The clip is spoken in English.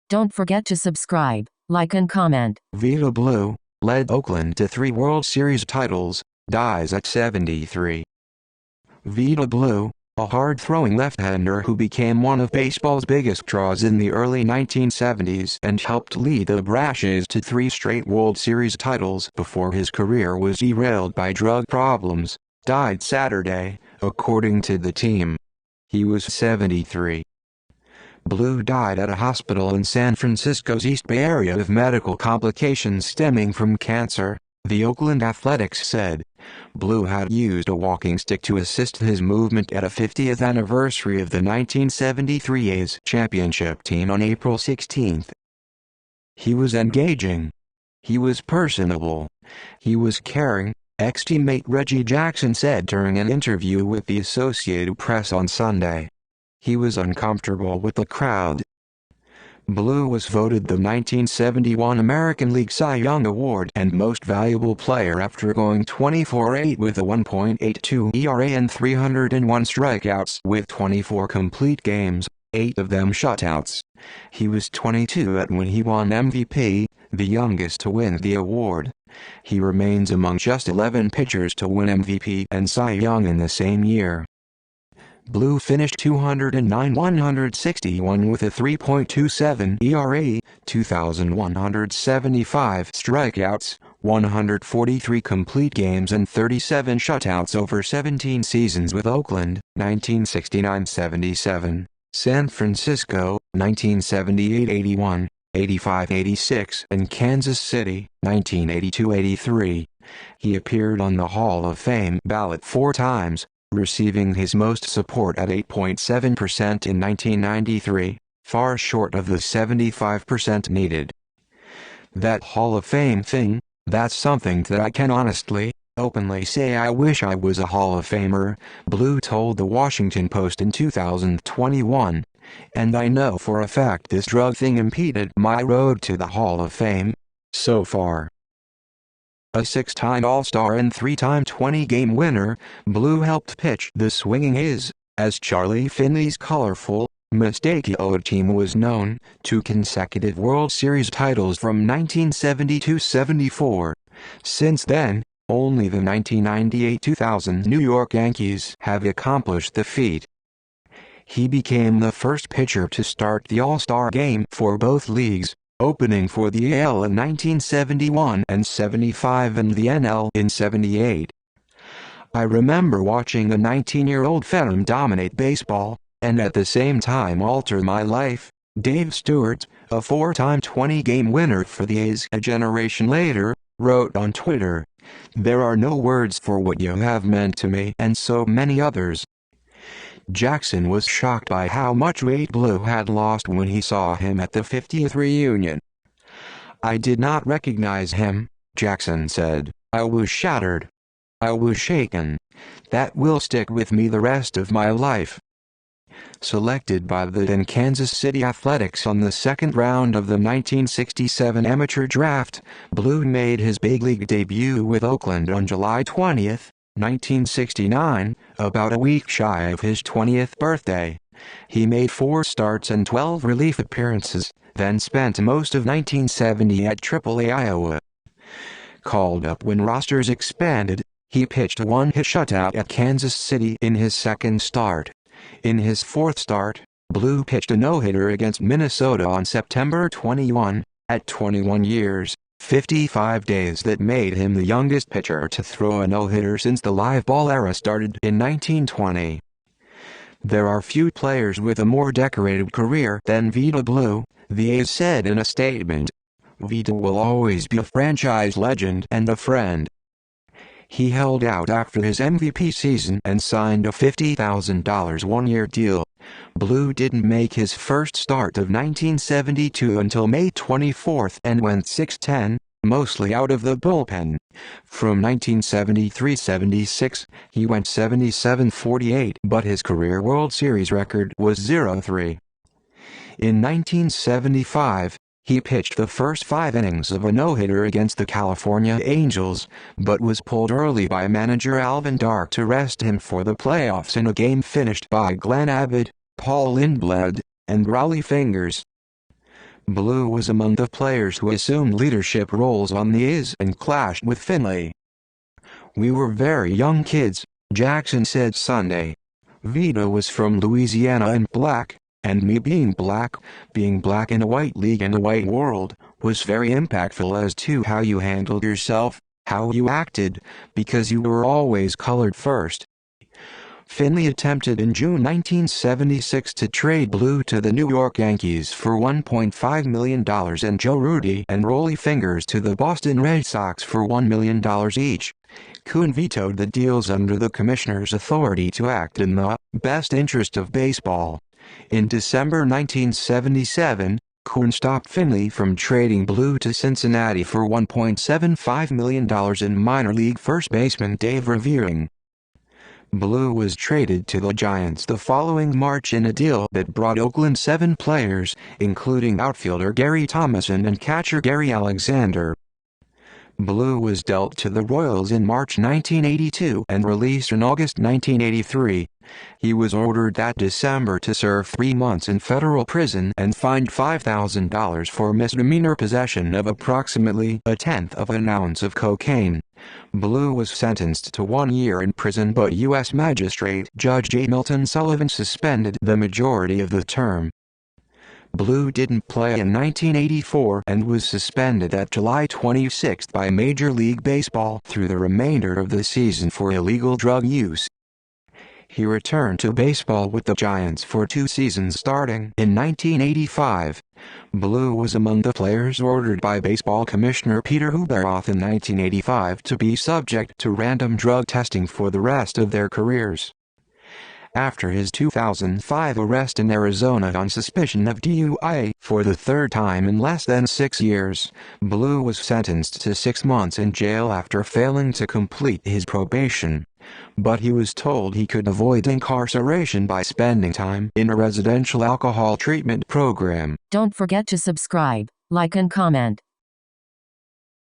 Don't forget to subscribe, like and comment. Vida Blue, led Oakland to 3 World Series titles, dies at 73. Vida Blue, a hard-throwing left-hander who became one of baseball's biggest draws in the early 1970s and helped lead the Brashes to 3 straight World Series titles before his career was derailed by drug problems, died Saturday, according to the team. He was 73. Blue died at a hospital in San Francisco's East Bay area of medical complications stemming from cancer, the Oakland Athletics said. Blue had used a walking stick to assist his movement at a 50th anniversary of the 1973 A's championship team on April 16. He was engaging. He was personable. He was caring, ex-teammate Reggie Jackson said during an interview with the Associated Press on Sunday. He was uncomfortable with the crowd. Blue was voted the 1971 American League Cy Young Award and Most Valuable Player after going 24-8 with a 1.82 ERA and 301 strikeouts with 24 complete games, 8 of them shutouts. He was 22 when he won MVP, the youngest to win the award. He remains among just 11 pitchers to win MVP and Cy Young in the same year. Blue finished 209-161 with a 3.27 ERA, 2,175 strikeouts, 143 complete games and 37 shutouts over 17 seasons with Oakland, 1969-77, San Francisco, 1978-81, 85-86 and Kansas City, 1982-83. He appeared on the Hall of Fame ballot 4 times, receiving his most support at 8.7% in 1993, far short of the 75% needed. That Hall of Fame thing, that's something that I can honestly, openly say I wish I was a Hall of Famer, Blue told the Washington Post in 2021, and I know for a fact this drug thing impeded my road to the Hall of Fame, so far. A 6-time All-Star and 3-time 20-game winner, Blue helped pitch the swinging A's, as Charlie Finley's colorful, mistake-filled team was known, 2 consecutive World Series titles from 1972-74. Since then, only the 1998-2000 New York Yankees have accomplished the feat. He became the first pitcher to start the All-Star game for both leagues, opening for the AL in 1971 and 75 and the NL in 78. I remember watching a 19-year-old phenom dominate baseball, and at the same time alter my life, Dave Stewart, a 4-time 20-game winner for the A's a generation later, wrote on Twitter. There are no words for what you have meant to me and so many others. Jackson was shocked by how much weight Blue had lost when he saw him at the 50th reunion. I did not recognize him, Jackson said. I was shattered. I was shaken. That will stick with me the rest of my life. Selected by the then Kansas City Athletics on the 2nd round of the 1967 amateur draft, Blue made his big league debut with Oakland on July 20, 1969, about a week shy of his 20th birthday. He made 4 starts and 12 relief appearances, then spent most of 1970 at AAA Iowa. Called up when rosters expanded, he pitched a 1-hit shutout at Kansas City in his 2nd start. In his 4th start, Blue pitched a no-hitter against Minnesota on September 21, at 21 years. 55 days that made him the youngest pitcher to throw a no-hitter since the live ball era started in 1920. There are few players with a more decorated career than Vida Blue, the A's said in a statement. Vida will always be a franchise legend and a friend. He held out after his MVP season and signed a $50,000 one-year deal. Blue didn't make his first start of 1972 until May 24 and went 6-10, mostly out of the bullpen. From 1973-76, he went 77-48, but his career World Series record was 0-3. In 1975, he pitched the first 5 innings of a no-hitter against the California Angels, but was pulled early by manager Alvin Dark to rest him for the playoffs in a game finished by Glenn Abbott, Paul Lindblad, and Raleigh Fingers. Blue was among the players who assumed leadership roles on the Is and clashed with Finley. "We were very young kids," Jackson said Sunday. "Vida was from Louisiana and black, and me being black in a white league and a white world, was very impactful as to how you handled yourself, how you acted, because you were always colored first." Finley attempted in June 1976 to trade Blue to the New York Yankees for $1.5 million and Joe Rudi and Rollie Fingers to the Boston Red Sox for $1 million each. Kuhn vetoed the deals under the commissioner's authority to act in the best interest of baseball. In December 1977, Kuhn stopped Finley from trading Blue to Cincinnati for $1.75 million and minor league first baseman Dave Revering. Blue was traded to the Giants the following March in a deal that brought Oakland 7 players, including outfielder Gary Thomason and catcher Gary Alexander. Blue was dealt to the Royals in March 1982 and released in August 1983. He was ordered that December to serve 3 months in federal prison and fined $5,000 for misdemeanor possession of approximately 1/10 of an ounce of cocaine. Blue was sentenced to 1 year in prison, but U.S. Magistrate Judge J. Milton Sullivan suspended the majority of the term. Blue didn't play in 1984 and was suspended at July 26 by Major League Baseball through the remainder of the season for illegal drug use. He returned to baseball with the Giants for 2 seasons starting in 1985. Blue was among the players ordered by Baseball Commissioner Peter Huberoth in 1985 to be subject to random drug testing for the rest of their careers. After his 2005 arrest in Arizona on suspicion of DUI for the 3rd time in less than 6 years, Blue was sentenced to 6 months in jail after failing to complete his probation. But he was told he could avoid incarceration by spending time in a residential alcohol treatment program. Don't forget to subscribe, like and comment.